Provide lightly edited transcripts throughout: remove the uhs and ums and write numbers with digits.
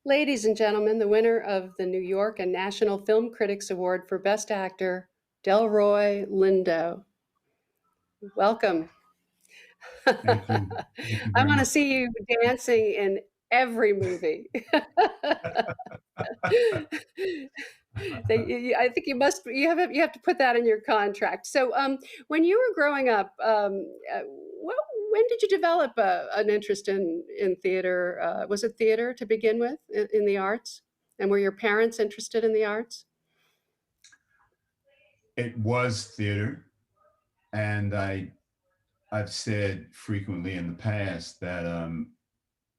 Ladies and gentlemen, the winner of the New York and National Film Critics Award for Best Actor, Delroy Lindo. Welcome. Thank you. Thank you I very want to much. see you dancing in every movie. I think you have to put that in your contract. So, when you were growing up, well, when did you develop an interest in theater? Was it theater to begin with in the arts? And were your parents interested in the arts? It was theater, and I've said frequently in the past that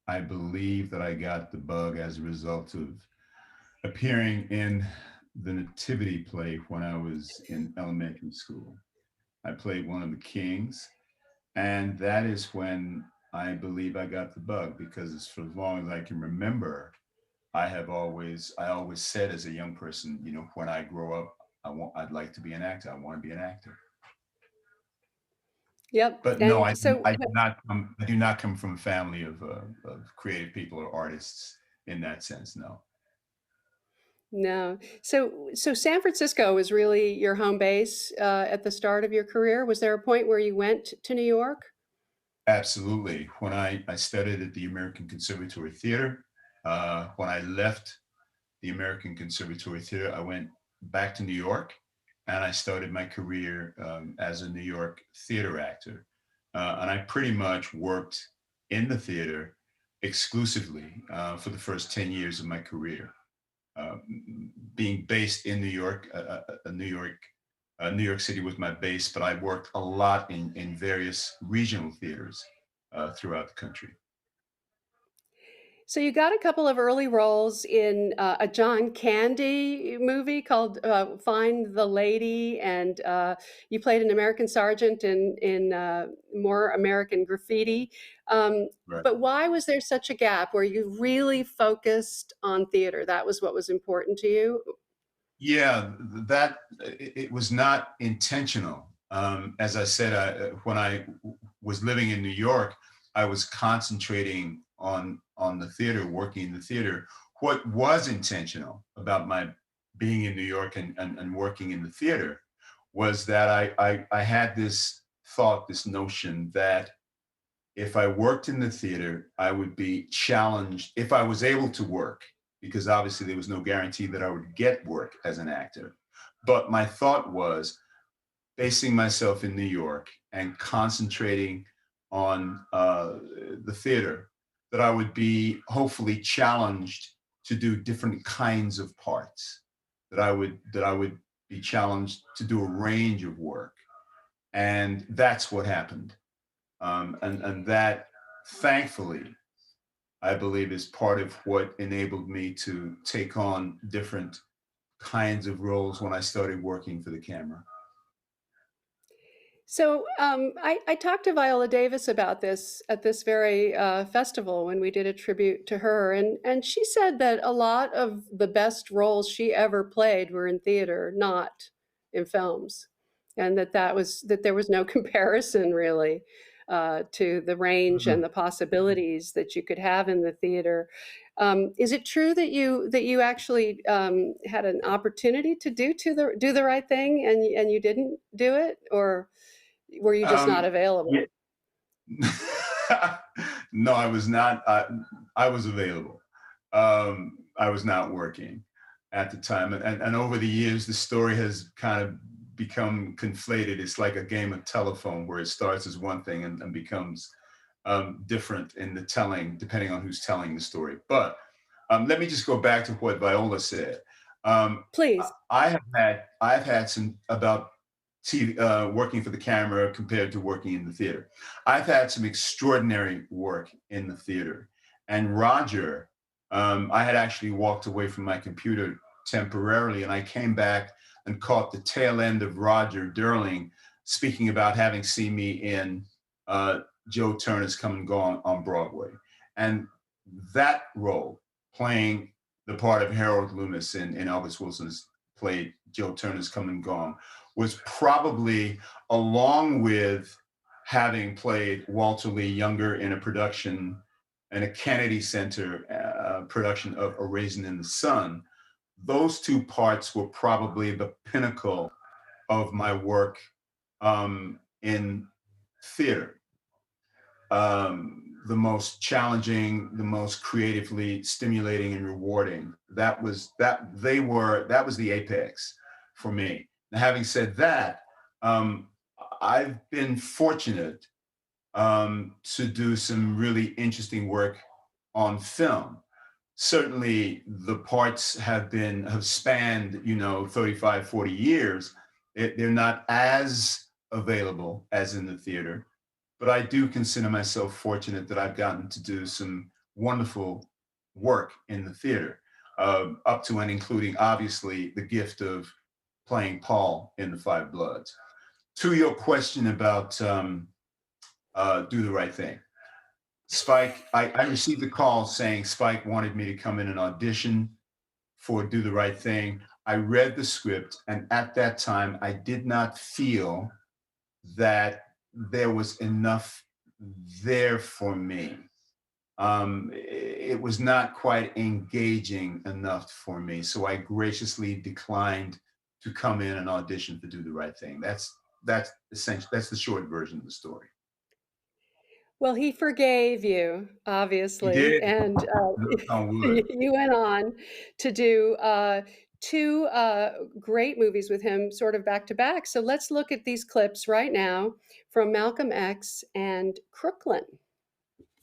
I believe that I got the bug as a result of appearing in the nativity play when I was in elementary school. I played one of the kings, and that is when I believe I got the bug because it's for as long as I can remember, I always said as a young person, when I grow up, I'd like to be an actor. I want to be an actor. Yep. But no, And so, I do not come from a family of creative people or artists in that sense. No, no. So San Francisco was really your home base at the start of your career. Was there a point where you went to New York? absolutely. When I studied at the American Conservatory Theater, when I left the American Conservatory Theater, I went back to New York and I started my career as a New York theater actor. And I pretty much worked in the theater exclusively for the first 10 years of my career. Uh, Being based in New York, New York City was my base, but I worked a lot in various regional theaters throughout the country. So you got a couple of early roles in a John Candy movie called "Find the Lady," and you played an American sergeant in More American Graffiti. Right. But why was there such a gap where you really focused on theater? That was what was important to you. Yeah, that it was not intentional. As I said, when I was living in New York, I was concentrating on the theater, working in the theater. What was intentional about my being in New York and working in the theater was that I had this thought, this notion that if I worked in the theater, I would be challenged if I was able to work, because obviously there was no guarantee that I would get work as an actor. But my thought was basing myself in New York and concentrating on the theater, that I would be hopefully challenged to do different kinds of parts, that I would be challenged to do a range of work. And that's what happened. And that, thankfully, I believe is part of what enabled me to take on different kinds of roles when I started working for the camera. So I talked to Viola Davis about this at this very festival when we did a tribute to her, and she said that a lot of the best roles she ever played were in theater, not in films, and that there was no comparison really to the range and Mhm. the possibilities that you could have in the theater. Is it true that you actually had an opportunity to do the right thing and you didn't do it, or were you just not Um, available? yeah. No, I was not. I was available. I was not working at the time, and over the years, the story has kind of become conflated. It's like a game of telephone where it starts as one thing and becomes different in the telling, depending on who's telling the story. But let me just go back to what Viola said. Please. I've had some about TV, working for the camera compared to working in the theater. I've had some extraordinary work in the theater, and Roger, I had actually walked away from my computer temporarily, and I came back and caught the tail end of Roger Derling speaking about having seen me in Joe Turner's Come and Go on Broadway. And that role, playing the part of Harold Loomis in Elvis Wilson's play Joe Turner's Come and Gone, was probably, along with having played Walter Lee Younger in a production in a Kennedy Center production of A Raisin in the Sun. Those two parts were probably the pinnacle of my work in theater. The most challenging, the most creatively stimulating and rewarding. That was the apex for me. Now, having said that, um, I've been fortunate to do some really interesting work on film. Certainly the parts have spanned, 35, 40 years. They're not as available as in the theater, but I do consider myself fortunate that I've gotten to do some wonderful work in the theater, up to and including obviously the gift of playing Paul in The Five Bloods. To your question about Do the Right Thing, Spike, I received a call saying Spike wanted me to come in and audition for Do the Right Thing. I read the script, and at that time, I did not feel that there was enough there for me. It was not quite engaging enough for me, so I graciously declined to come in and audition for Do the Right Thing. That's essentially that's the short version of the story. Well, he forgave you, He obviously, did. and Knock on wood. you went on to do two great movies with him, sort of back to back. So let's look at these clips right now from Malcolm X and Crooklyn.